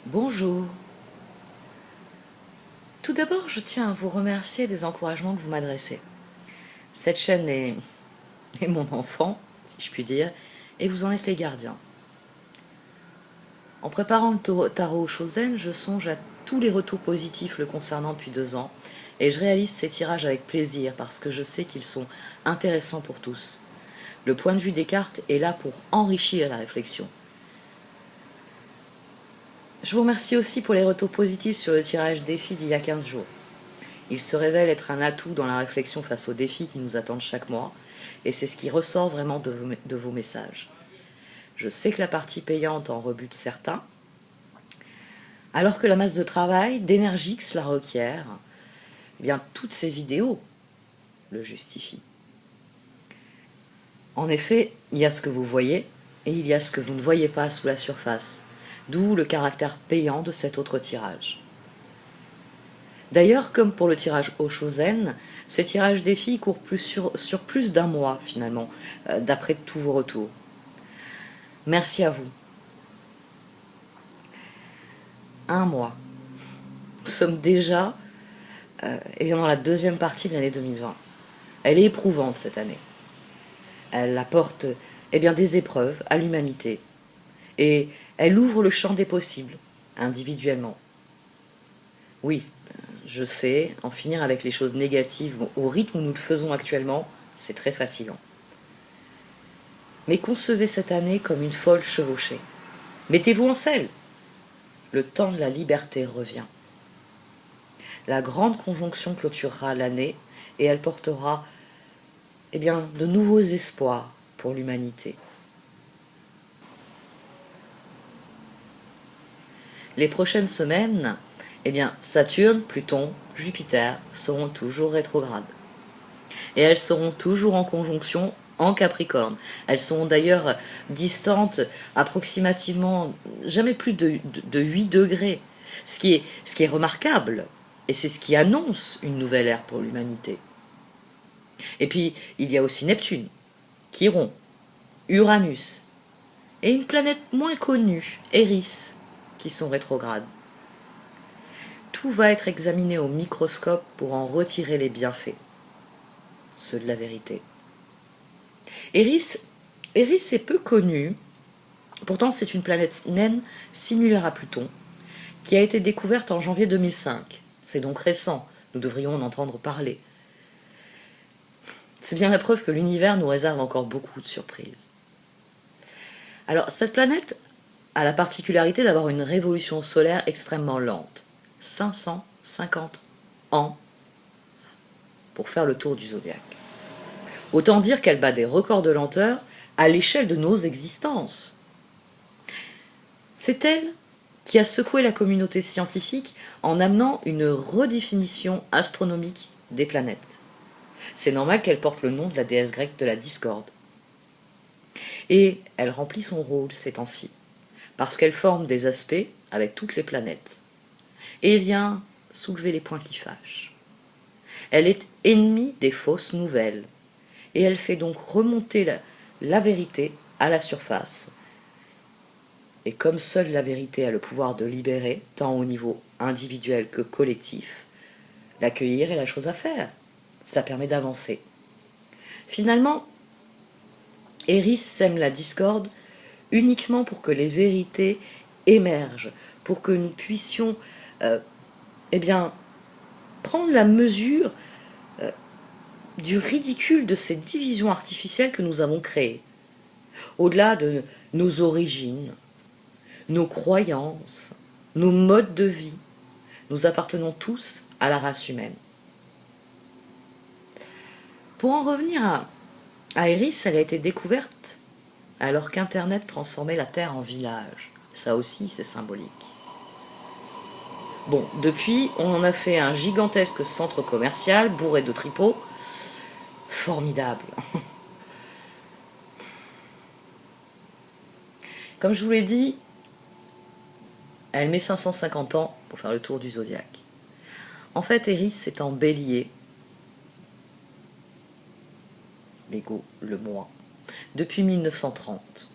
Bonjour. Tout d'abord, je tiens à vous remercier des encouragements que vous m'adressez. Cette chaîne est mon enfant, si je puis dire, et vous en êtes les gardiens. En préparant le tarot Shozen, je songe à tous les retours positifs le concernant depuis 2 ans, et je réalise ces tirages avec plaisir parce que je sais qu'ils sont intéressants pour tous. Le point de vue des cartes est là pour enrichir la réflexion. Je vous remercie aussi pour les retours positifs sur le tirage défi d'il y a 15 jours. Il se révèle être un atout dans la réflexion face aux défis qui nous attendent chaque mois, et c'est ce qui ressort vraiment de vos messages. Je sais que la partie payante en rebute certains, alors que la masse de travail, d'énergie que cela requiert, eh bien toutes ces vidéos le justifient. En effet, il y a ce que vous voyez, et il y a ce que vous ne voyez pas sous la surface, d'où le caractère payant de cet autre tirage. D'ailleurs, comme pour le tirage Oshozen, ces tirages défis courent sur plus d'un mois finalement, d'après tous vos retours. Merci à vous. Un mois. Nous sommes déjà dans la deuxième partie de l'année 2020. Elle est éprouvante cette année. Elle apporte des épreuves à l'humanité. Et elle ouvre le champ des possibles, individuellement. Oui, je sais, en finir avec les choses négatives au rythme où nous le faisons actuellement, c'est très fatigant. Mais concevez cette année comme une folle chevauchée. Mettez-vous en selle. Le temps de la liberté revient. La grande conjonction clôturera l'année et elle portera de nouveaux espoirs pour l'humanité. Les prochaines semaines, Saturne, Pluton, Jupiter seront toujours rétrogrades. Et elles seront toujours en conjonction en Capricorne. Elles seront d'ailleurs distantes approximativement jamais plus de 8 degrés, ce qui est remarquable, et c'est ce qui annonce une nouvelle ère pour l'humanité. Et puis, il y a aussi Neptune, Chiron, Uranus, et une planète moins connue, Eris, qui sont rétrogrades. Tout va être examiné au microscope pour en retirer les bienfaits, ceux de la vérité. Eris est peu connue, pourtant c'est une planète naine similaire à Pluton, qui a été découverte en janvier 2005. C'est donc récent, nous devrions en entendre parler. C'est bien la preuve que l'univers nous réserve encore beaucoup de surprises. Alors, cette planète a la particularité d'avoir une révolution solaire extrêmement lente. 550 ans pour faire le tour du zodiaque. Autant dire qu'elle bat des records de lenteur à l'échelle de nos existences. C'est elle qui a secoué la communauté scientifique en amenant une redéfinition astronomique des planètes. C'est normal qu'elle porte le nom de la déesse grecque de la discorde. Et elle remplit son rôle ces temps-ci, parce qu'elle forme des aspects avec toutes les planètes, et vient soulever les points qui fâchent. Elle est ennemie des fausses nouvelles, et elle fait donc remonter la vérité à la surface. Et comme seule la vérité a le pouvoir de libérer, tant au niveau individuel que collectif, l'accueillir est la chose à faire. Ça permet d'avancer. Finalement, Eris sème la discorde uniquement pour que les vérités émergent, pour que nous puissions prendre la mesure du ridicule de ces divisions artificielles que nous avons créées. Au-delà de nos origines, nos croyances, nos modes de vie, nous appartenons tous à la race humaine. Pour en revenir à Eris, elle a été découverte alors qu'Internet transformait la Terre en village. Ça aussi, c'est symbolique. Bon, depuis, on en a fait un gigantesque centre commercial bourré de tripots. Formidable. Comme je vous l'ai dit, elle met 550 ans pour faire le tour du zodiaque. En fait, Eris est en bélier, l'ego, le moi, depuis 1930.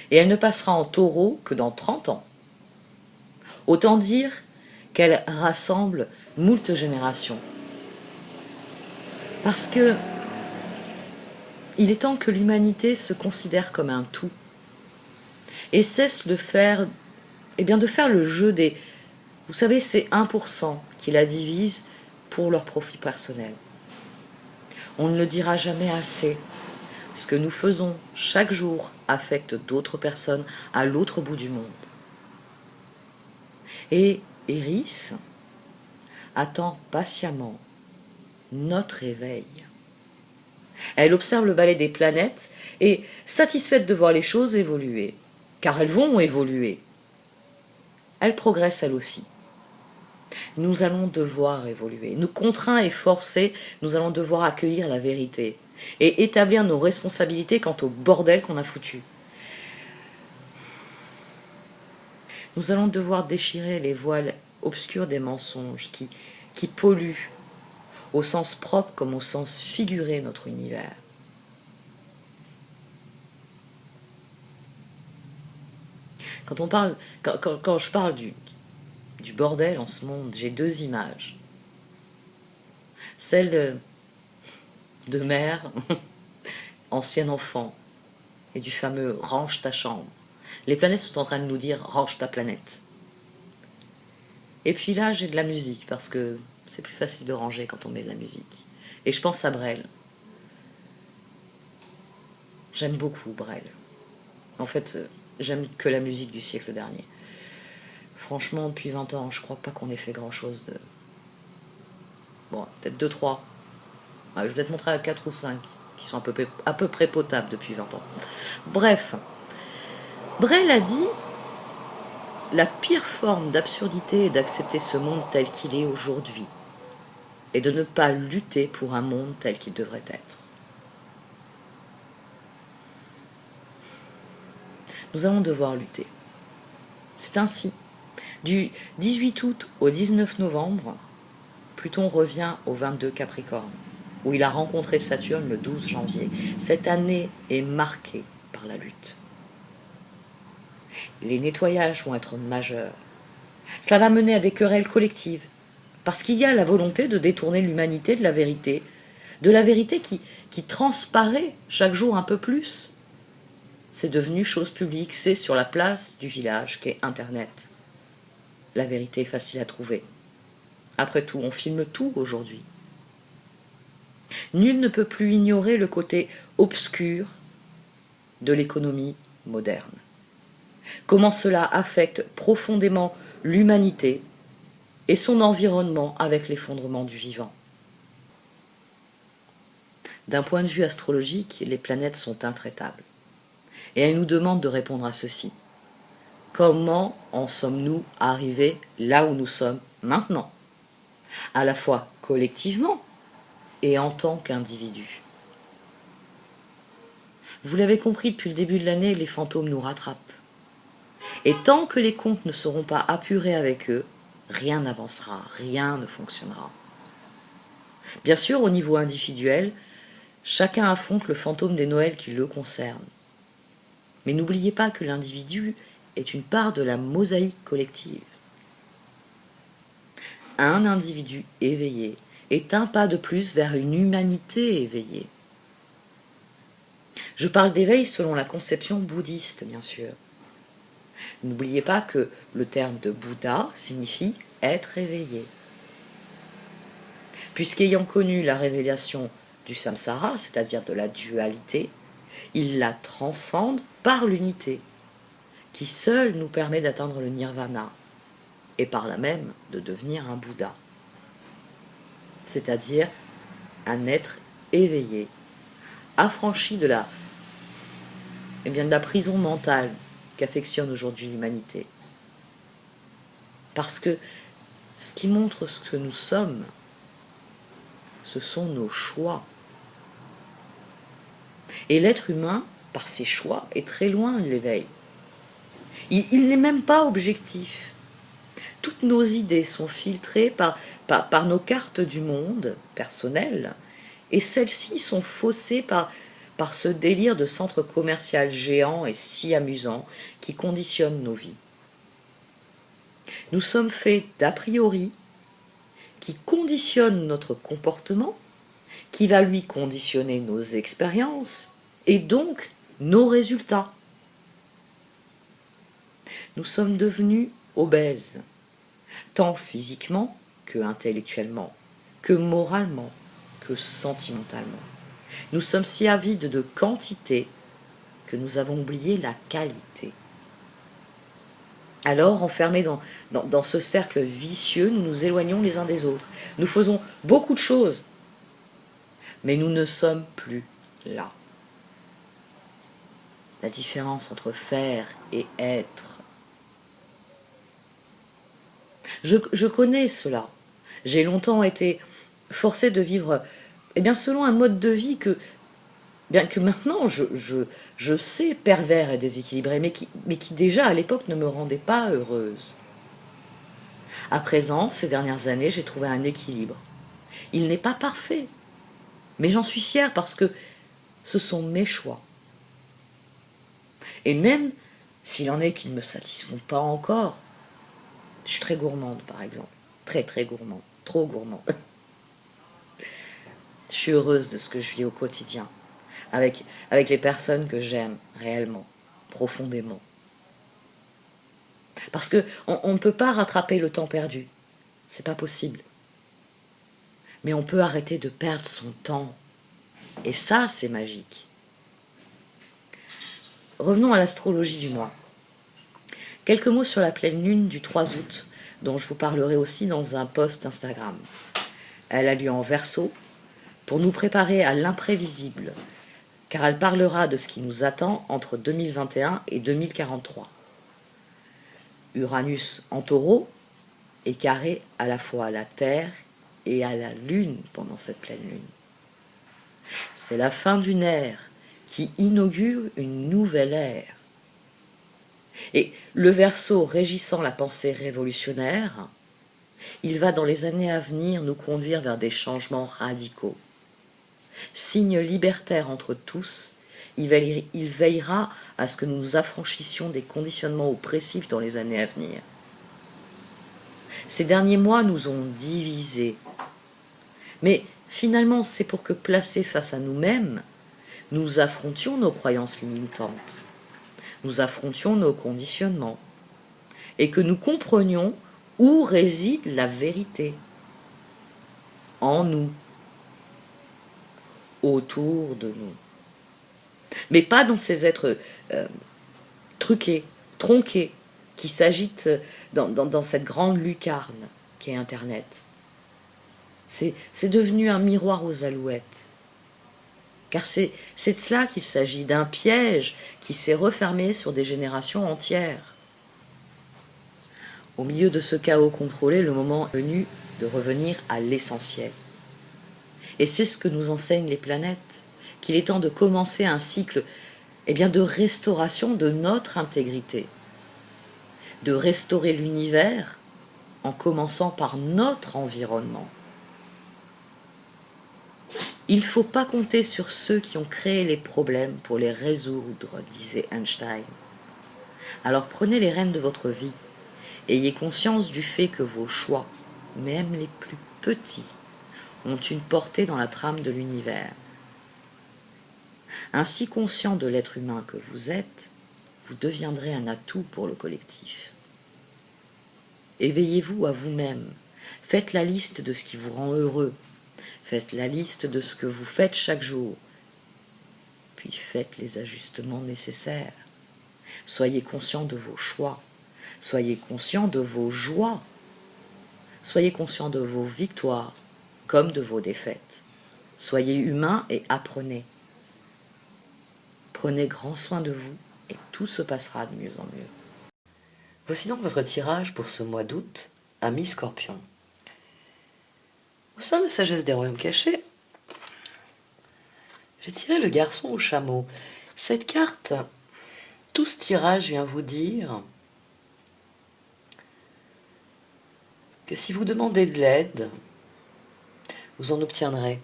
Et elle ne passera en taureau que dans 30 ans. Autant dire qu'elle rassemble moult générations. Parce que il est temps que l'humanité se considère comme un tout et cesse de faire, de faire le jeu des... Vous savez, ces 1% qui la divisent pour leur profit personnel. On ne le dira jamais assez. Ce que nous faisons chaque jour affecte d'autres personnes à l'autre bout du monde. Et Eris attend patiemment notre éveil. Elle observe le balai des planètes et, satisfaite de voir les choses évoluer, car elles vont évoluer, elle progresse elle aussi. Nous allons devoir évoluer. Nous contraints et forcés, nous allons devoir accueillir la vérité et établir nos responsabilités quant au bordel qu'on a foutu. Nous allons devoir déchirer les voiles obscurs des mensonges qui polluent, au sens propre comme au sens figuré, notre univers. Quand je parle du bordel en ce monde, j'ai deux images. Celle de mère, ancienne enfant, et du fameux « range ta chambre ». Les planètes sont en train de nous dire « range ta planète ». Et puis là, j'ai de la musique, parce que c'est plus facile de ranger quand on met de la musique. Et je pense à Brel. J'aime beaucoup Brel. En fait, j'aime que la musique du siècle dernier. Franchement, depuis 20 ans, je crois pas qu'on ait fait grand-chose de... Bon, peut-être 2-3. Je vais peut-être montrer à 4 ou 5, qui sont à peu près potables depuis 20 ans. Bref, Brel a dit « La pire forme d'absurdité est d'accepter ce monde tel qu'il est aujourd'hui et de ne pas lutter pour un monde tel qu'il devrait être. » Nous allons devoir lutter. C'est ainsi. Du 18 août au 19 novembre, Pluton revient au 22 Capricorne, où il a rencontré Saturne le 12 janvier. Cette année est marquée par la lutte. Les nettoyages vont être majeurs. Cela va mener à des querelles collectives, parce qu'il y a la volonté de détourner l'humanité de la vérité qui transparaît chaque jour un peu plus. C'est devenu chose publique, c'est sur la place du village qu'est Internet. La vérité est facile à trouver. Après tout, on filme tout aujourd'hui. Nul ne peut plus ignorer le côté obscur de l'économie moderne. Comment cela affecte profondément l'humanité et son environnement avec l'effondrement du vivant. D'un point de vue astrologique, les planètes sont intraitables. Et elles nous demandent de répondre à ceci. Comment en sommes-nous arrivés là où nous sommes maintenant, à la fois collectivement et en tant qu'individus? Vous l'avez compris, depuis le début de l'année, les fantômes nous rattrapent. Et tant que les comptes ne seront pas apurés avec eux, rien n'avancera, rien ne fonctionnera. Bien sûr, au niveau individuel, chacun affronte le fantôme des Noëls qui le concerne. Mais n'oubliez pas que l'individu est une part de la mosaïque collective. Un individu éveillé est un pas de plus vers une humanité éveillée. Je parle d'éveil selon la conception bouddhiste, bien sûr. N'oubliez pas que le terme de Bouddha signifie être éveillé. Puisqu'ayant connu la révélation du samsara, c'est-à-dire de la dualité, il la transcende par l'unité, qui seule nous permet d'atteindre le nirvana, et par là même de devenir un Bouddha, c'est-à-dire un être éveillé, affranchi de la prison mentale qu'affectionne aujourd'hui l'humanité. Parce que ce qui montre ce que nous sommes, ce sont nos choix. Et l'être humain, par ses choix, est très loin de l'éveil. Il n'est même pas objectif. Toutes nos idées sont filtrées par nos cartes du monde personnelles, et celles-ci sont faussées par ce délire de centre commercial géant et si amusant qui conditionne nos vies. Nous sommes faits d'a priori qui conditionnent notre comportement, qui va lui conditionner nos expériences et donc nos résultats. Nous sommes devenus obèses, tant physiquement que intellectuellement, que moralement, que sentimentalement. Nous sommes si avides de quantité que nous avons oublié la qualité. Alors, enfermés dans ce cercle vicieux, nous nous éloignons les uns des autres. Nous faisons beaucoup de choses, mais nous ne sommes plus là. La différence entre faire et être. Je connais cela. J'ai longtemps été forcée de vivre selon un mode de vie que maintenant je sais pervers et déséquilibré, mais qui déjà à l'époque ne me rendait pas heureuse. À présent, ces dernières années, j'ai trouvé un équilibre. Il n'est pas parfait, mais j'en suis fière parce que ce sont mes choix. Et même s'il en est qui ne me satisfont pas encore, je suis très gourmande par exemple, très très gourmande, trop gourmande. Je suis heureuse de ce que je vis au quotidien, avec les personnes que j'aime réellement, profondément. Parce qu'on ne peut pas rattraper le temps perdu, c'est pas possible. Mais on peut arrêter de perdre son temps, et ça c'est magique. Revenons à l'astrologie du mois. Quelques mots sur la pleine lune du 3 août, dont je vous parlerai aussi dans un post Instagram. Elle a lieu en Verseau, pour nous préparer à l'imprévisible, car elle parlera de ce qui nous attend entre 2021 et 2043. Uranus en Taureau est carré à la fois à la Terre et à la Lune pendant cette pleine lune. C'est la fin d'une ère qui inaugure une nouvelle ère. Et le Verseau régissant la pensée révolutionnaire, il va dans les années à venir nous conduire vers des changements radicaux. Signe libertaire entre tous, il veillera à ce que nous nous affranchissions des conditionnements oppressifs dans les années à venir. Ces derniers mois nous ont divisés. Mais finalement, c'est pour que, placés face à nous-mêmes, nous affrontions nos croyances limitantes, nous affrontions nos conditionnements, et que nous comprenions où réside la vérité. En nous, autour de nous. Mais pas dans ces êtres truqués, tronqués, qui s'agitent dans cette grande lucarne qu'est Internet. C'est devenu un miroir aux alouettes. Car c'est de cela qu'il s'agit, d'un piège qui s'est refermé sur des générations entières. Au milieu de ce chaos contrôlé, le moment est venu de revenir à l'essentiel. Et c'est ce que nous enseignent les planètes, qu'il est temps de commencer un cycle de restauration de notre intégrité, de restaurer l'univers en commençant par notre environnement. Il ne faut pas compter sur ceux qui ont créé les problèmes pour les résoudre, disait Einstein. Alors prenez les rênes de votre vie, ayez conscience du fait que vos choix, même les plus petits, ont une portée dans la trame de l'univers. Ainsi conscient de l'être humain que vous êtes, vous deviendrez un atout pour le collectif. Éveillez-vous à vous-même, faites la liste de ce qui vous rend heureux, faites la liste de ce que vous faites chaque jour, puis faites les ajustements nécessaires. Soyez conscient de vos choix, soyez conscient de vos joies, soyez conscient de vos victoires, comme de vos défaites. Soyez humain et apprenez. Prenez grand soin de vous et tout se passera de mieux en mieux. Voici donc votre tirage pour ce mois d'août à mi-Scorpion. Au sein de la sagesse des royaumes cachés, j'ai tiré le garçon au chameau. Cette carte, tout ce tirage vient vous dire que si vous demandez de l'aide, vous en obtiendrez.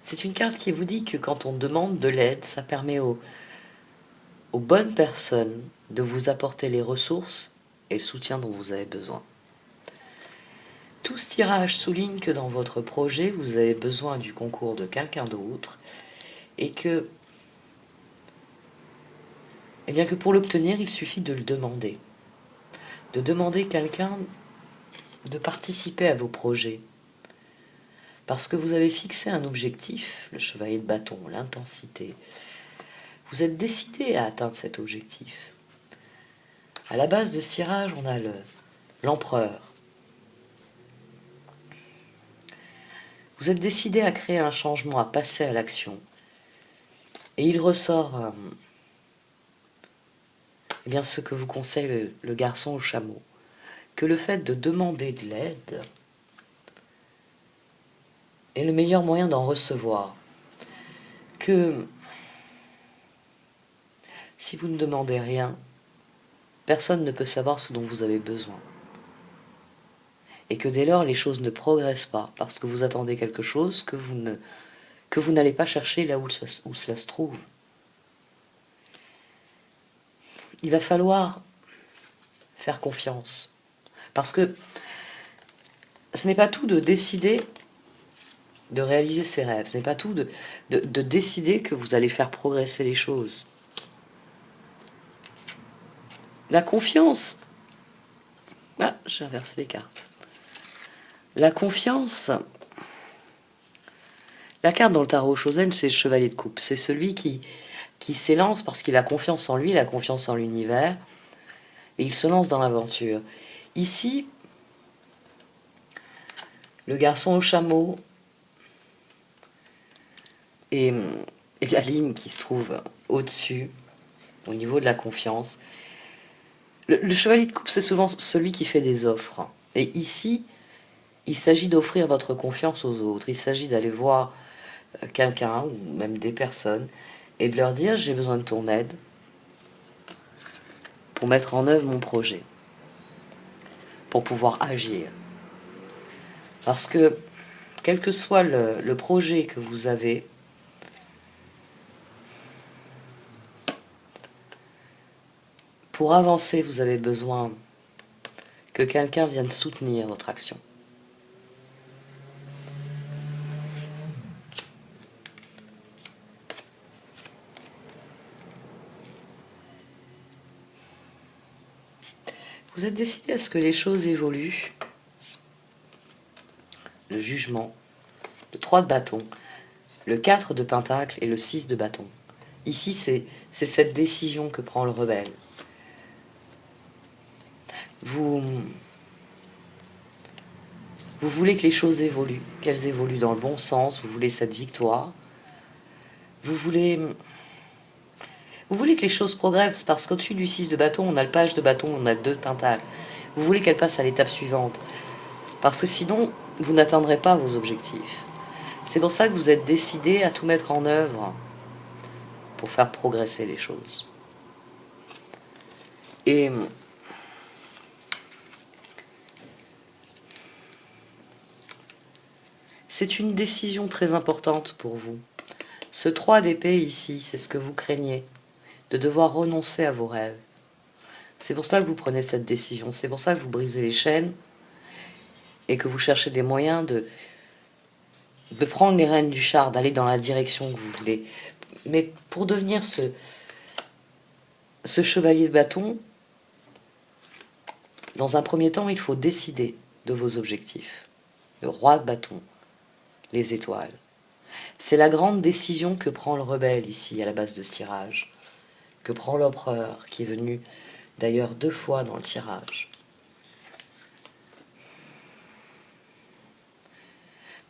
C'est une carte qui vous dit que quand on demande de l'aide, ça permet aux bonnes personnes de vous apporter les ressources et le soutien dont vous avez besoin. Tout ce tirage souligne que dans votre projet, vous avez besoin du concours de quelqu'un d'autre et que, eh bien que pour l'obtenir, il suffit de le demander. De demander quelqu'un de participer à vos projets. Parce que vous avez fixé un objectif, le chevalier de bâton, l'intensité. Vous êtes décidé à atteindre cet objectif. À la base de ce tirage, on a l'empereur. Vous êtes décidé à créer un changement, à passer à l'action. Et il ressort eh bien, ce que vous conseille le garçon au chameau. Que le fait de demander de l'aide est le meilleur moyen d'en recevoir. Que si vous ne demandez rien, personne ne peut savoir ce dont vous avez besoin. Et que dès lors, les choses ne progressent pas, parce que vous attendez quelque chose que vous n'allez pas chercher là où cela se trouve. Il va falloir faire confiance. Parce que ce n'est pas tout de décider de réaliser ses rêves. Ce n'est pas tout de décider que vous allez faire progresser les choses. La confiance... Ah, j'ai inversé les cartes. La confiance... La carte dans le tarot Chosen, c'est le chevalier de coupe. C'est celui qui s'élance parce qu'il a confiance en lui, il a confiance en l'univers, et il se lance dans l'aventure. Ici, le garçon au chameau et la ligne qui se trouve au-dessus, au niveau de la confiance. Le chevalier de coupe, c'est souvent celui qui fait des offres. Et ici, il s'agit d'offrir votre confiance aux autres. Il s'agit d'aller voir quelqu'un, ou même des personnes, et de leur dire « j'ai besoin de ton aide pour mettre en œuvre mon projet, pour pouvoir agir ». Parce que, quel que soit le projet que vous avez, pour avancer, vous avez besoin que quelqu'un vienne soutenir votre action. Vous êtes décidé à ce que les choses évoluent. Le jugement, le 3 de bâton, le 4 de pentacle et le 6 de bâton. Ici, c'est cette décision que prend le rebelle. Vous voulez que les choses évoluent, qu'elles évoluent dans le bon sens, vous voulez cette victoire. Vous voulez que les choses progressent, parce qu'au-dessus du 6 de bâton, on a le page de bâton, on a le 2 de pentacle. Vous voulez qu'elle passe à l'étape suivante, parce que sinon, vous n'atteindrez pas vos objectifs. C'est pour ça que vous êtes décidé à tout mettre en œuvre pour faire progresser les choses. Et c'est une décision très importante pour vous. Ce 3 d'épée ici, c'est ce que vous craignez, de devoir renoncer à vos rêves. C'est pour ça que vous prenez cette décision, c'est pour ça que vous brisez les chaînes et que vous cherchez des moyens de prendre les rênes du char, d'aller dans la direction que vous voulez. Mais pour devenir ce chevalier de bâton, dans un premier temps, il faut décider de vos objectifs. Le roi de bâton, les étoiles. C'est la grande décision que prend le rebelle ici, à la base de ce tirage, que prend l'empereur, qui est venu d'ailleurs 2 fois dans le tirage.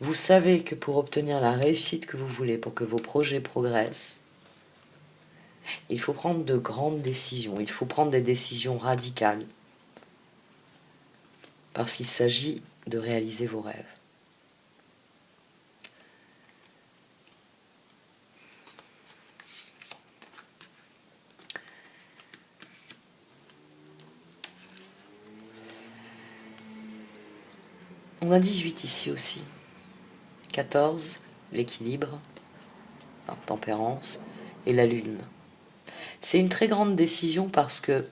Vous savez que pour obtenir la réussite que vous voulez, pour que vos projets progressent, il faut prendre de grandes décisions, il faut prendre des décisions radicales, parce qu'il s'agit de réaliser vos rêves. On a 18 ici aussi. 14, l'équilibre, la tempérance, et la lune. C'est une très grande décision parce que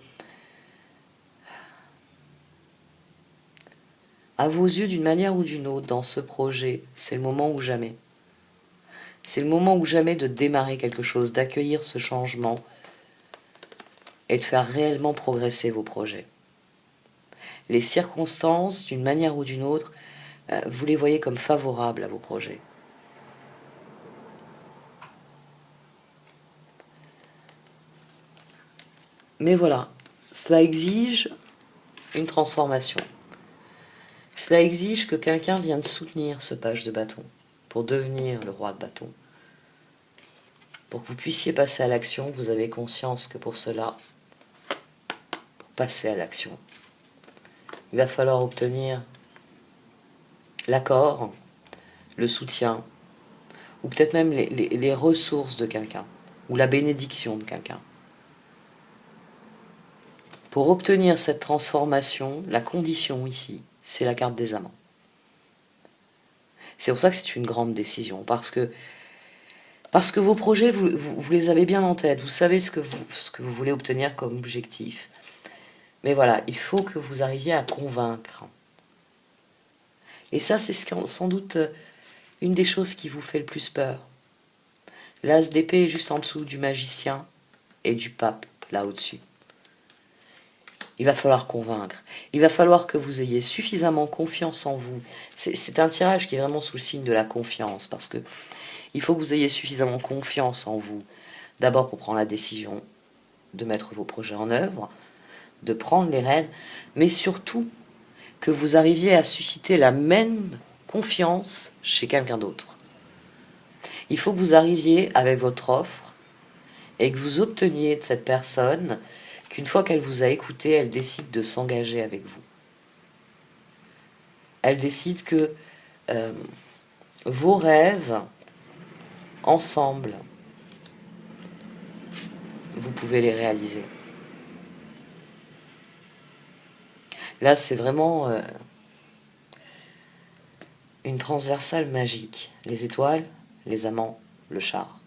À vos yeux, d'une manière ou d'une autre, dans ce projet, c'est le moment ou jamais. C'est le moment ou jamais de démarrer quelque chose, d'accueillir ce changement et de faire réellement progresser vos projets. Les circonstances, d'une manière ou d'une autre, vous les voyez comme favorables à vos projets. Mais voilà, cela exige une transformation. Cela exige que quelqu'un vienne soutenir ce page de bâton pour devenir le roi de bâton. Pour que vous puissiez passer à l'action, vous avez conscience que pour cela, pour passer à l'action, il va falloir obtenir l'accord, le soutien, ou peut-être même les ressources de quelqu'un, ou la bénédiction de quelqu'un. Pour obtenir cette transformation, la condition ici, c'est la carte des amants. C'est pour ça que c'est une grande décision, parce que vos projets, vous les avez bien en tête, vous savez ce que vous voulez obtenir comme objectif. Mais voilà, il faut que vous arriviez à convaincre. Et ça, c'est sans doute une des choses qui vous fait le plus peur. L'as d'épée est juste en dessous du magicien et du pape, là au-dessus. Il va falloir convaincre. Il va falloir que vous ayez suffisamment confiance en vous. C'est un tirage qui est vraiment sous le signe de la confiance, parce que il faut que vous ayez suffisamment confiance en vous. D'abord pour prendre la décision de mettre vos projets en œuvre, de prendre les rênes, mais surtout que vous arriviez à susciter la même confiance chez quelqu'un d'autre. Il faut que vous arriviez avec votre offre et que vous obteniez de cette personne qu'une fois qu'elle vous a écouté, elle décide de s'engager avec vous. Elle décide que vos rêves, ensemble, vous pouvez les réaliser. Là, c'est vraiment une transversale magique. Les étoiles, les amants, le char.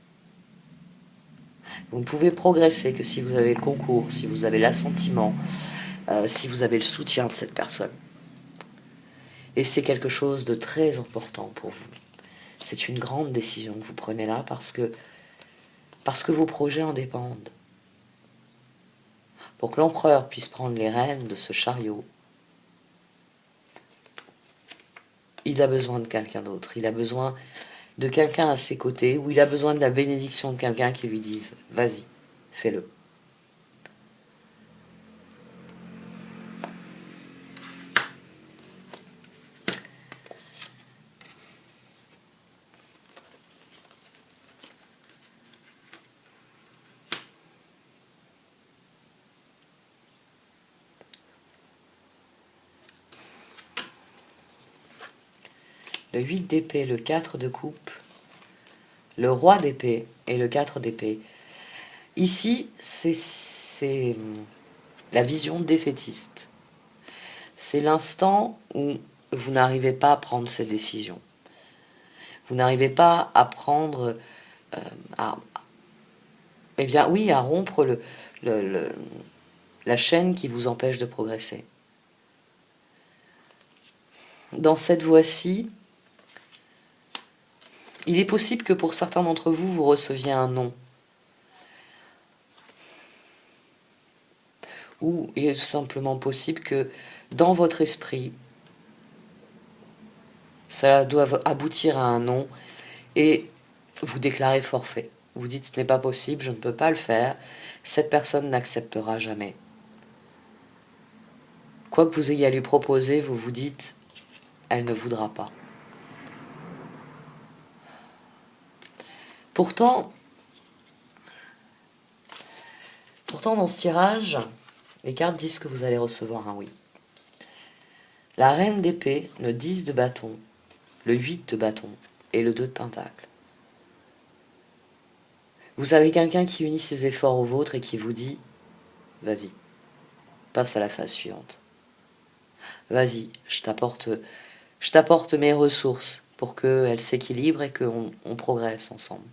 Vous ne pouvez progresser que si vous avez le concours, si vous avez l'assentiment, si vous avez le soutien de cette personne. Et c'est quelque chose de très important pour vous. C'est une grande décision que vous prenez là parce que vos projets en dépendent. Pour que l'empereur puisse prendre les rênes de ce chariot, il a besoin de quelqu'un d'autre. Il a besoin de quelqu'un à ses côtés, ou il a besoin de la bénédiction de quelqu'un qui lui dise « Vas-y, fais-le ». Le 8 d'épée, le 4 de coupe, le roi d'épée et le 4 d'épée. Ici, c'est la vision défaitiste. C'est l'instant où vous n'arrivez pas à prendre ces décisions. Vous n'arrivez pas à prendre, à rompre la chaîne qui vous empêche de progresser. Dans cette voie-ci, il est possible que pour certains d'entre vous, vous receviez un non. Ou il est tout simplement possible que dans votre esprit, ça doit aboutir à un non et vous déclarez forfait. Vous dites ce n'est pas possible, je ne peux pas le faire, cette personne n'acceptera jamais. Quoi que vous ayez à lui proposer, vous vous dites elle ne voudra pas. Pourtant, dans ce tirage, les cartes disent que vous allez recevoir un oui. La reine d'épée, le 10 de bâton, le 8 de bâton et le 2 de pentacle. Vous avez quelqu'un qui unit ses efforts aux vôtres et qui vous dit « Vas-y, passe à la phase suivante. Vas-y, je t'apporte mes ressources pour qu'elles s'équilibrent et qu'on progresse ensemble. »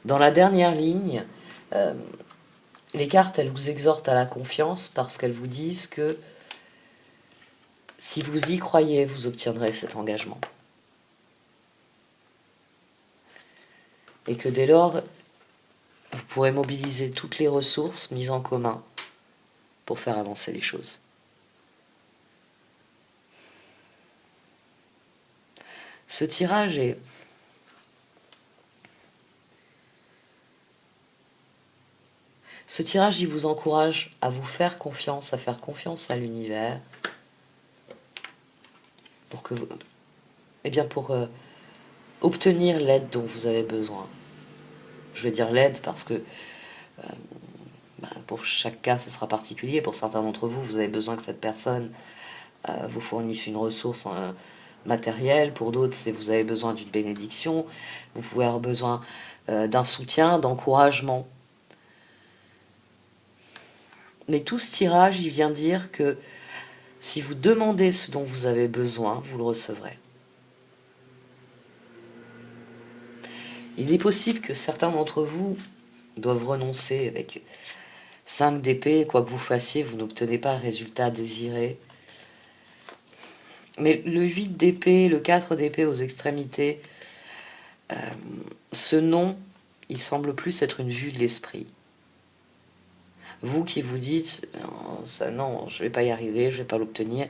Dans la dernière ligne, les cartes, elles vous exhortent à la confiance parce qu'elles vous disent que Si vous y croyez, vous obtiendrez cet engagement. Et que dès lors, vous pourrez mobiliser toutes les ressources mises en commun pour faire avancer les choses. Ce tirage est... Ce tirage, il vous encourage à vous faire confiance, à faire confiance à l'univers, pour que vous, pour obtenir l'aide dont vous avez besoin. Je vais dire l'aide parce que pour chaque cas, ce sera particulier. Pour certains d'entre vous, vous avez besoin que cette personne vous fournisse une ressource matérielle. Pour d'autres, c'est vous avez besoin d'une bénédiction. Vous pouvez avoir besoin d'un soutien, d'encouragement. Mais tout ce tirage, il vient dire que si vous demandez ce dont vous avez besoin, vous le recevrez. Il est possible que certains d'entre vous doivent renoncer avec 5 d'épée, quoi que vous fassiez, vous n'obtenez pas le résultat désiré. Mais le 8 d'épée, le 4 d'épée aux extrémités, ce non, il semble plus être une vue de l'esprit. Vous qui vous dites, ça, non, je ne vais pas y arriver, je ne vais pas l'obtenir.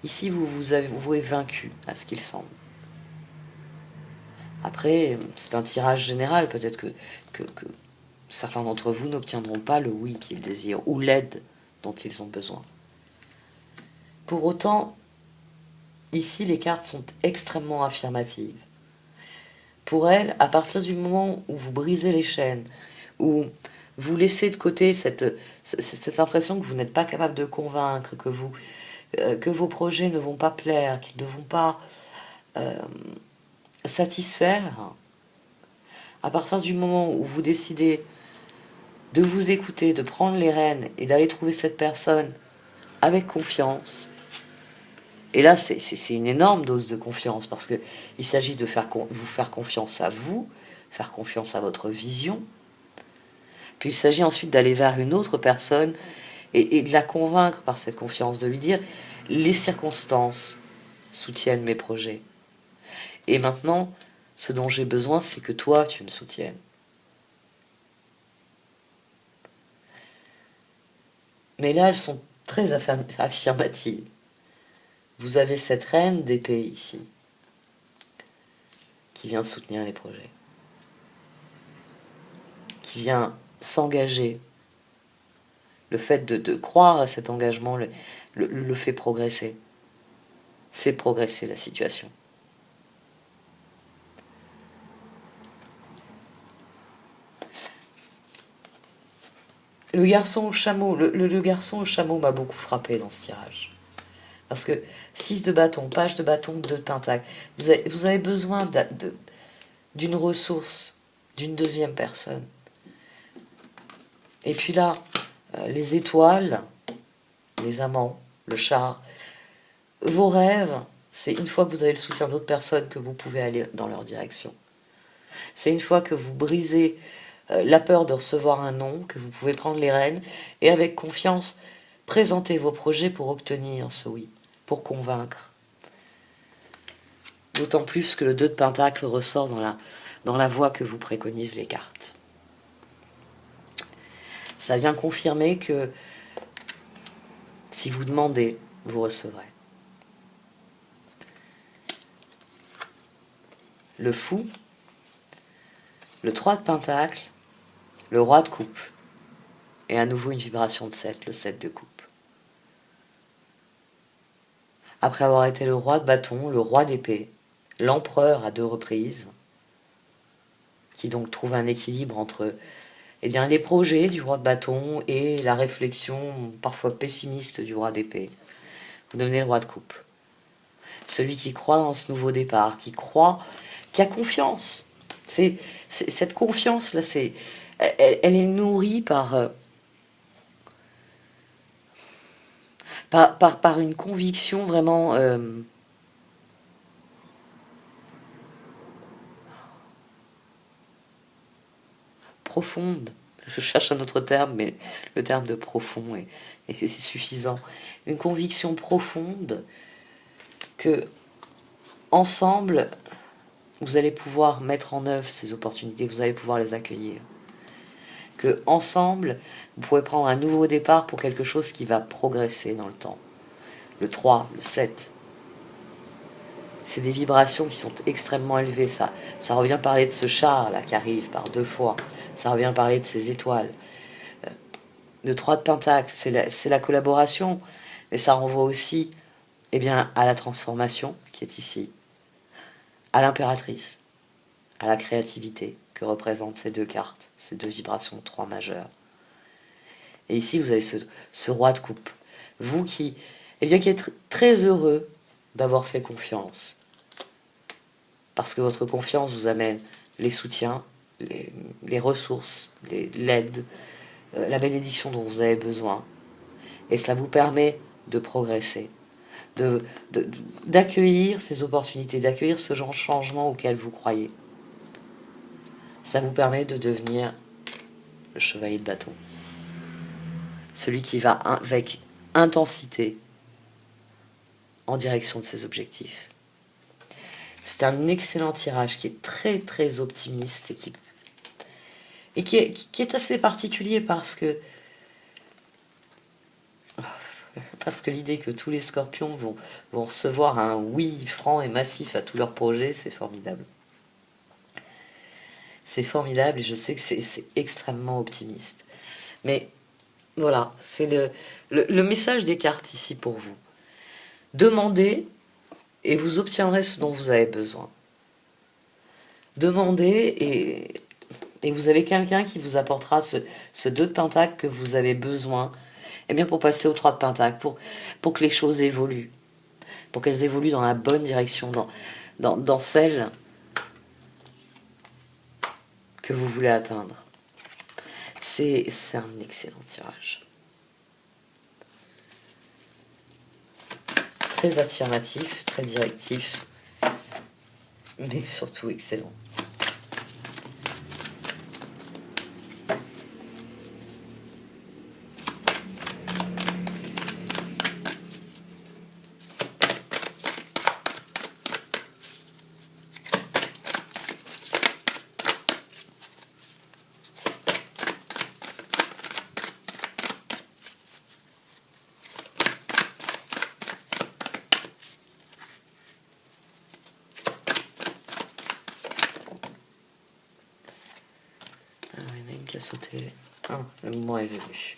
Ici, vous avez vaincu, à ce qu'il semble. Après, c'est un tirage général, peut-être que certains d'entre vous n'obtiendront pas le oui qu'ils désirent, ou l'aide dont ils ont besoin. Pour autant, ici, les cartes sont extrêmement affirmatives. Pour elles, à partir du moment où vous brisez les chaînes, où vous laissez de côté cette impression que vous n'êtes pas capable de convaincre, que vos projets ne vont pas plaire, qu'ils ne vont pas satisfaire, à partir du moment où vous décidez de vous écouter, de prendre les rênes et d'aller trouver cette personne avec confiance, et là c'est une énorme dose de confiance, parce qu'il s'agit de vous faire confiance à vous, faire confiance à votre vision, puis il s'agit ensuite d'aller vers une autre personne et de la convaincre par cette confiance, de lui dire « les circonstances soutiennent mes projets. Et maintenant, ce dont j'ai besoin, c'est que toi, tu me soutiennes. » Mais là, elles sont très affirmatives. Vous avez cette reine d'épée ici, qui vient soutenir les projets, qui vient s'engager. Le fait de croire à cet engagement le fait progresser la situation. Le garçon au chameau, le garçon au chameau m'a beaucoup frappé dans ce tirage. Parce que 6 de bâton, page de bâton, 2 de pentacle, vous avez besoin d'une ressource, d'une deuxième personne. Et puis là, les étoiles, les amants, le char, vos rêves, c'est une fois que vous avez le soutien d'autres personnes que vous pouvez aller dans leur direction. C'est une fois que vous brisez la peur de recevoir un non, que vous pouvez prendre les rênes et avec confiance présenter vos projets pour obtenir ce oui, pour convaincre. D'autant plus que le 2 de pentacle ressort dans la voie que vous préconisent les cartes. Ça vient confirmer que si vous demandez, vous recevrez. Le fou, le 3 de pentacle, le roi de coupe, et à nouveau une vibration de 7, le 7 de coupe. Après avoir été le roi de bâton, le roi d'épée, l'empereur à 2 reprises, qui donc trouve un équilibre entre les projets du roi de bâton et la réflexion parfois pessimiste du roi d'épée. Vous devenez le roi de coupe. Celui qui croit dans ce nouveau départ, qui a confiance. Cette confiance-là, elle est nourrie par une conviction vraiment profonde. je cherche un autre terme, mais le terme de profond est suffisant. Une conviction profonde que, ensemble, vous allez pouvoir mettre en œuvre ces opportunités, vous allez pouvoir les accueillir. Que, ensemble, vous pouvez prendre un nouveau départ pour quelque chose qui va progresser dans le temps. Le 3, le 7. C'est des vibrations qui sont extrêmement élevées. Ça revient parler de ce char là qui arrive par 2 fois. Ça revient parler de ces étoiles. Le 3 de Pentacle, c'est la collaboration. Mais ça renvoie aussi à la transformation qui est ici. À l'impératrice. À la créativité que représentent ces 2 cartes. Ces 2 vibrations 3 majeures. Et ici, vous avez ce roi de coupe. Vous qui êtes très heureux d'avoir fait confiance. Parce que votre confiance vous amène les soutiens, les ressources, l'aide, la bénédiction dont vous avez besoin. Et cela vous permet de progresser, d'accueillir ces opportunités, d'accueillir ce genre de changement auquel vous croyez. Ça vous permet de devenir le chevalier de bâton. Celui qui va avec intensité en direction de ses objectifs. C'est un excellent tirage qui est très très optimiste et qui est assez particulier parce que l'idée que tous les scorpions vont recevoir un oui franc et massif à tous leurs projets, c'est formidable. C'est formidable et je sais que c'est extrêmement optimiste. Mais voilà, c'est le message des cartes ici pour vous. Demandez et vous obtiendrez ce dont vous avez besoin. Demandez et vous avez quelqu'un qui vous apportera ce 2 de Pentacle que vous avez besoin pour passer au 3 de Pentacle, pour que les choses évoluent, pour qu'elles évoluent dans la bonne direction, dans celle que vous voulez atteindre. C'est un excellent tirage. Très affirmatif, très directif, mais surtout excellent. Qui a sauté. Le moment est venu.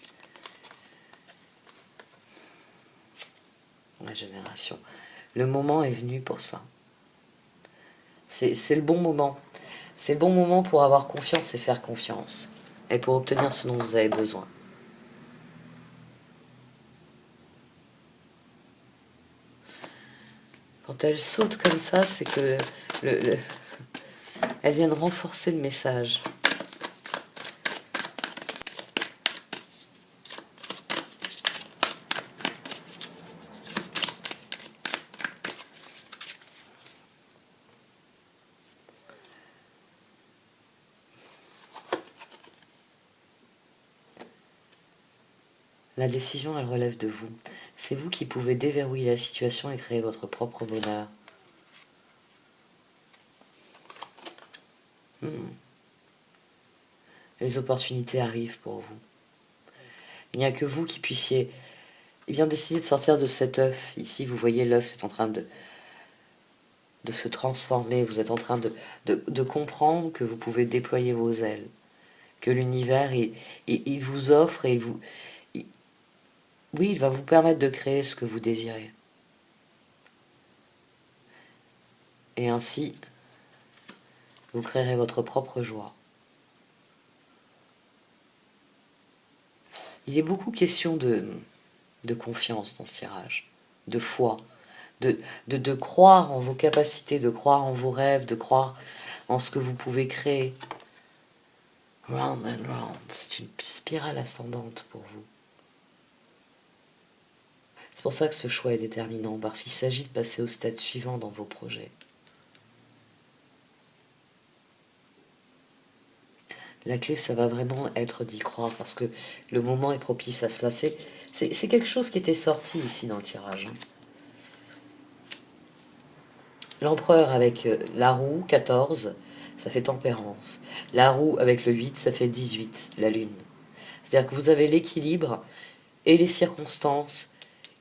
La génération. Le moment est venu pour ça. C'est le bon moment. C'est le bon moment pour avoir confiance et faire confiance. Et pour obtenir ce dont vous avez besoin. Quand elle saute comme ça, c'est que elle vient de renforcer le message. La décision, elle relève de vous. C'est vous qui pouvez déverrouiller la situation et créer votre propre bonheur. Les opportunités arrivent pour vous. Il n'y a que vous qui puissiez décider de sortir de cet œuf. Ici, vous voyez, l'œuf, c'est en train de se transformer. Vous êtes en train de comprendre que vous pouvez déployer vos ailes. Que l'univers, il vous offre et il va vous permettre de créer ce que vous désirez. Et ainsi, vous créerez votre propre joie. Il y a beaucoup question de confiance dans ce tirage, de foi, de croire en vos capacités, de croire en vos rêves, de croire en ce que vous pouvez créer. Round and round, c'est une spirale ascendante pour vous. C'est pour ça que ce choix est déterminant, parce qu'il s'agit de passer au stade suivant dans vos projets. La clé, ça va vraiment être d'y croire, parce que le moment est propice à cela. C'est quelque chose qui était sorti ici dans le tirage. L'empereur avec la roue, 14, ça fait tempérance. La roue avec le 8, ça fait 18, la lune. C'est-à-dire que vous avez l'équilibre et les circonstances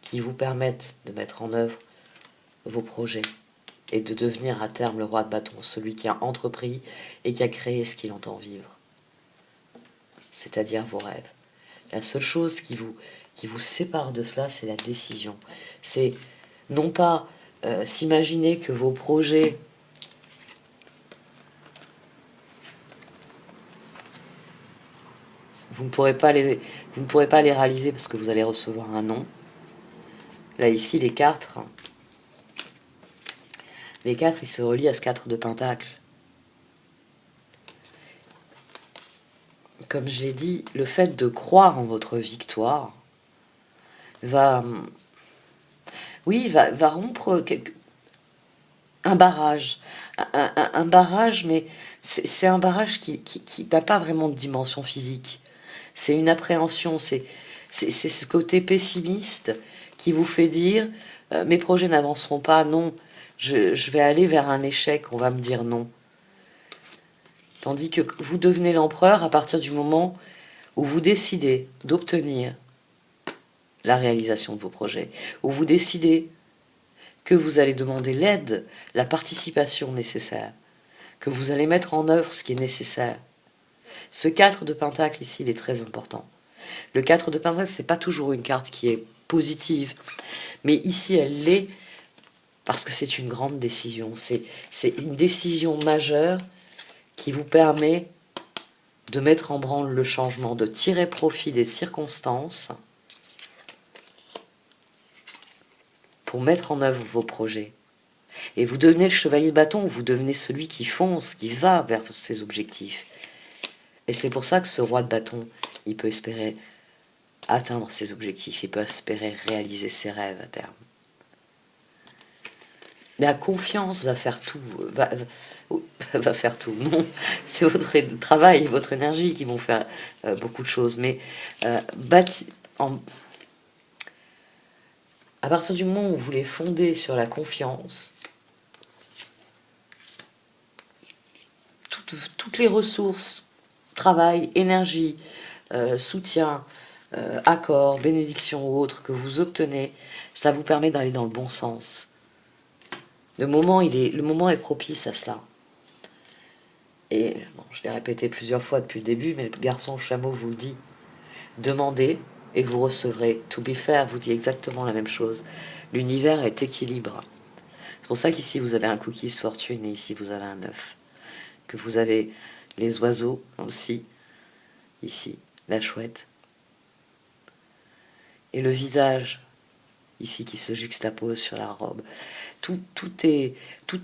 qui vous permettent de mettre en œuvre vos projets et de devenir à terme le roi de bâton, celui qui a entrepris et qui a créé ce qu'il entend vivre, c'est-à-dire vos rêves. La seule chose qui vous sépare de cela, c'est la décision. C'est non pas s'imaginer que vos projets vous ne pourrez pas les réaliser parce que vous allez recevoir un non. Là, ici, les 4, ils se relient à ce 4 de Pentacle. Comme je l'ai dit, le fait de croire en votre victoire va rompre un barrage. Un barrage, mais c'est un barrage qui n'a pas vraiment de dimension physique. C'est une appréhension, c'est ce côté pessimiste qui vous fait dire mes projets n'avanceront pas, non, je vais aller vers un échec, on va me dire non. Tandis que vous devenez l'empereur à partir du moment où vous décidez d'obtenir la réalisation de vos projets, où vous décidez que vous allez demander l'aide, la participation nécessaire, que vous allez mettre en œuvre ce qui est nécessaire. Ce 4 de Pentacle ici, il est très important. Le 4 de Pentacle, c'est pas toujours une carte qui est positive, mais ici elle l'est parce que c'est une grande décision. C'est une décision majeure qui vous permet de mettre en branle le changement, de tirer profit des circonstances pour mettre en œuvre vos projets. Et vous devenez le chevalier de bâton, vous devenez celui qui fonce, qui va vers ses objectifs. Et c'est pour ça que ce roi de bâton, il peut espérer atteindre ses objectifs, il peut espérer réaliser ses rêves à terme. La confiance va faire tout, va faire tout. Non, c'est votre travail, votre énergie qui vont faire beaucoup de choses. Mais à partir du moment où vous les fondez sur la confiance, toutes les ressources, travail, énergie, soutien, accord, bénédiction ou autre que vous obtenez, ça vous permet d'aller dans le bon sens. Le moment est propice à cela. Et bon, je l'ai répété plusieurs fois depuis le début, mais le garçon chameau vous le dit. Demandez et vous recevrez. To be fair vous dit exactement la même chose. L'univers est équilibre. C'est pour ça qu'ici vous avez un cookies fortune et ici vous avez un œuf. Que vous avez les oiseaux aussi. Ici, la chouette. Et le visage ici qui se juxtapose sur la robe. Tout est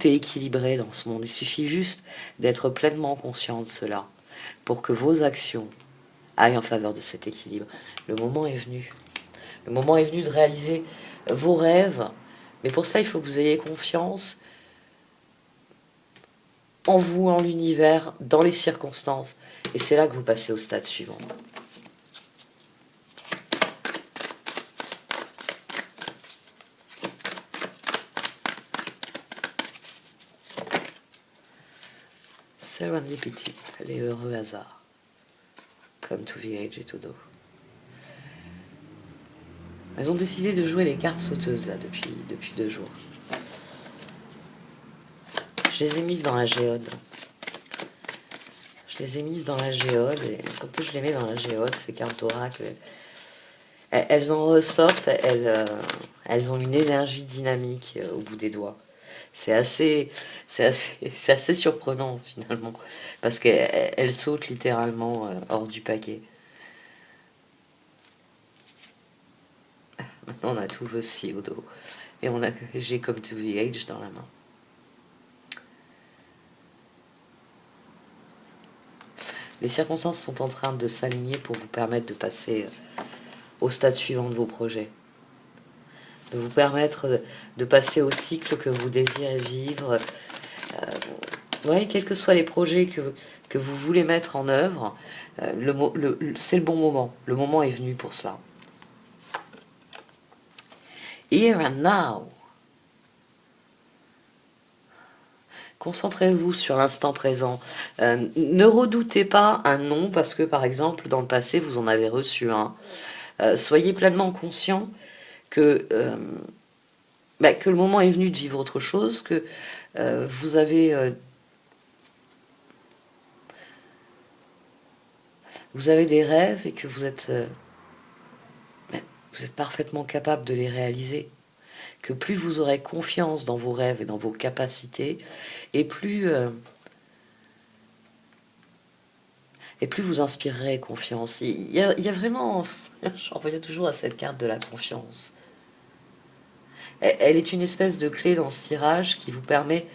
équilibré dans ce monde. Il suffit juste d'être pleinement conscient de cela pour que vos actions aillent en faveur de cet équilibre. Le moment est venu. Le moment est venu de réaliser vos rêves. Mais pour ça, il faut que vous ayez confiance en vous, en l'univers, dans les circonstances. Et c'est là que vous passez au stade suivant. Serendipity, les heureux hasards, comme To Village et To Do. Elles ont décidé de jouer les cartes sauteuses là depuis 2 jours. Je les ai mises dans la géode. Je les ai mises dans la géode et quand je les mets dans la géode, ces cartes d'oracle, elles en ressortent, elles ont une énergie dynamique au bout des doigts. C'est assez surprenant finalement, parce qu'elle saute littéralement hors du paquet. Maintenant on a tout aussi au dos, et j'ai comme To The Age dans la main. Les circonstances sont en train de s'aligner pour vous permettre de passer au stade suivant de vos projets. De vous permettre de passer au cycle que vous désirez vivre. Quels que soient les projets que vous voulez mettre en œuvre, c'est le bon moment. Le moment est venu pour cela. Here and now. Concentrez-vous sur l'instant présent. Ne redoutez pas un non parce que, par exemple, dans le passé, vous en avez reçu un. Soyez pleinement conscient que le moment est venu de vivre autre chose, que vous avez des rêves et que vous êtes parfaitement capable de les réaliser. Que plus vous aurez confiance dans vos rêves et dans vos capacités, et plus vous inspirerez confiance. Il y a vraiment... Je reviens toujours à cette carte de la confiance. Elle est une espèce de clé dans ce tirage qui vous permet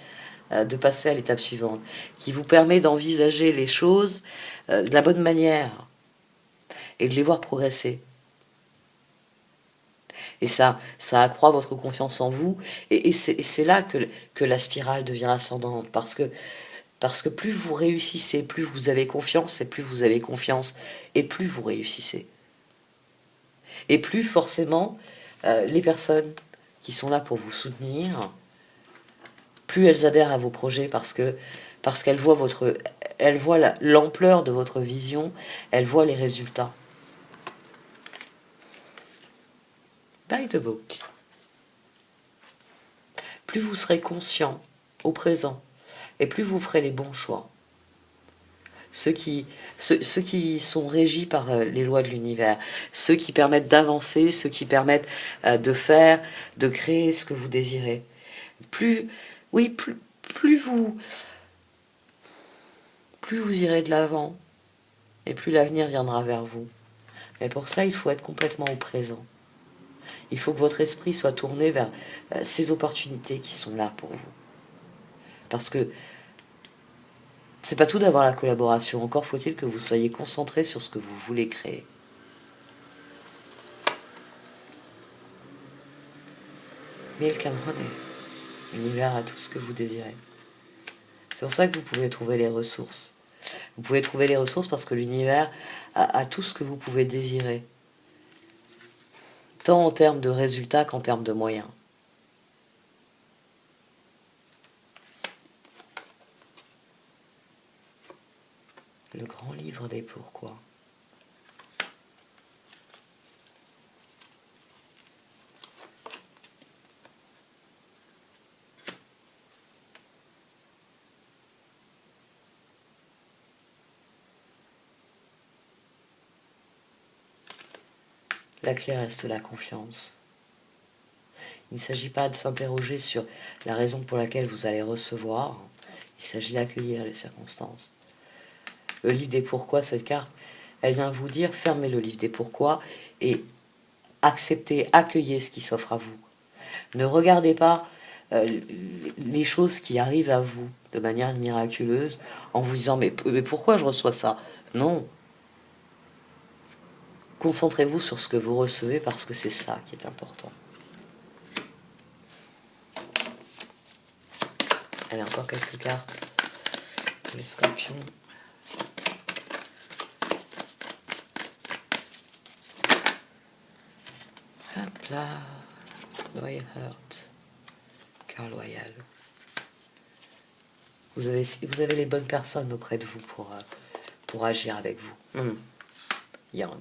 de passer à l'étape suivante, qui vous permet d'envisager les choses de la bonne manière et de les voir progresser. Et ça accroît votre confiance en vous, et c'est là que la spirale devient ascendante, parce que plus vous réussissez, plus vous avez confiance, et plus vous avez confiance, et plus vous réussissez. Et plus forcément, les personnes qui sont là pour vous soutenir, plus elles adhèrent à vos projets, parce qu'elles voient l'ampleur de votre vision, elles voient les résultats. By the book. Plus vous serez conscient au présent, et plus vous ferez les bons choix. Ceux qui sont régis par les lois de l'univers, ceux qui permettent d'avancer, ceux qui permettent de faire, de créer ce que vous désirez. Plus vous irez de l'avant, et plus l'avenir viendra vers vous. Mais pour cela, il faut être complètement au présent. Il faut que votre esprit soit tourné vers ces opportunités qui sont là pour vous. Parce que c'est pas tout d'avoir la collaboration, encore faut-il que vous soyez concentré sur ce que vous voulez créer. Milk and honey. L'univers a tout ce que vous désirez. C'est pour ça que vous pouvez trouver les ressources. Vous pouvez trouver les ressources parce que l'univers a tout ce que vous pouvez désirer. Tant en termes de résultats qu'en termes de moyens. Le grand livre des pourquoi. La clé reste la confiance. Il ne s'agit pas de s'interroger sur la raison pour laquelle vous allez recevoir. Il s'agit d'accueillir les circonstances. Le livre des pourquoi, cette carte, elle vient vous dire, fermez le livre des pourquoi et acceptez, accueillez ce qui s'offre à vous. Ne regardez pas les choses qui arrivent à vous de manière miraculeuse en vous disant mais pourquoi je reçois ça? Non. Concentrez-vous sur ce que vous recevez parce que c'est ça qui est important. Allez, encore quelques cartes pour les scorpions. Hop là. Loyal Heart. Cœur loyal. Vous avez les bonnes personnes auprès de vous pour agir avec vous. Yang.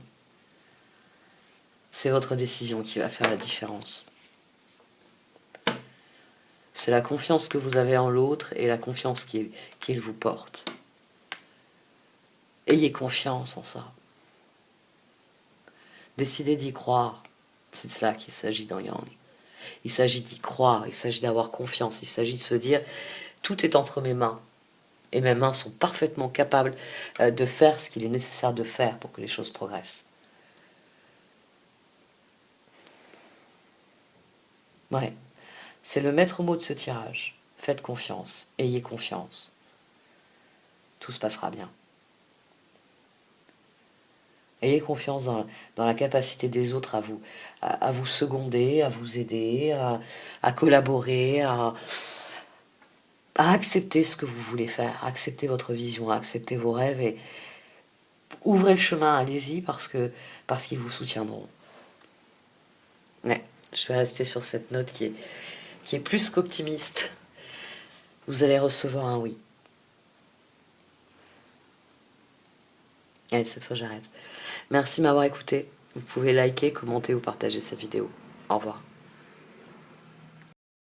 C'est votre décision qui va faire la différence. C'est la confiance que vous avez en l'autre et la confiance qu'il vous porte. Ayez confiance en ça. Décidez d'y croire. C'est de cela qu'il s'agit dans Yang. Il s'agit d'y croire, il s'agit d'avoir confiance, il s'agit de se dire tout est entre mes mains. Et mes mains sont parfaitement capables de faire ce qu'il est nécessaire de faire pour que les choses progressent. Ouais, c'est le maître mot de ce tirage. Faites confiance, ayez confiance. Tout se passera bien. Ayez confiance dans la capacité des autres à vous seconder, à vous aider, à collaborer, à accepter ce que vous voulez faire, accepter votre vision, accepter vos rêves et ouvrez le chemin, allez-y parce qu'ils vous soutiendront. Ouais, je vais rester sur cette note qui est plus qu'optimiste. Vous allez recevoir un oui. Allez, cette fois j'arrête. Merci de m'avoir écouté. Vous pouvez liker, commenter ou partager cette vidéo. Au revoir.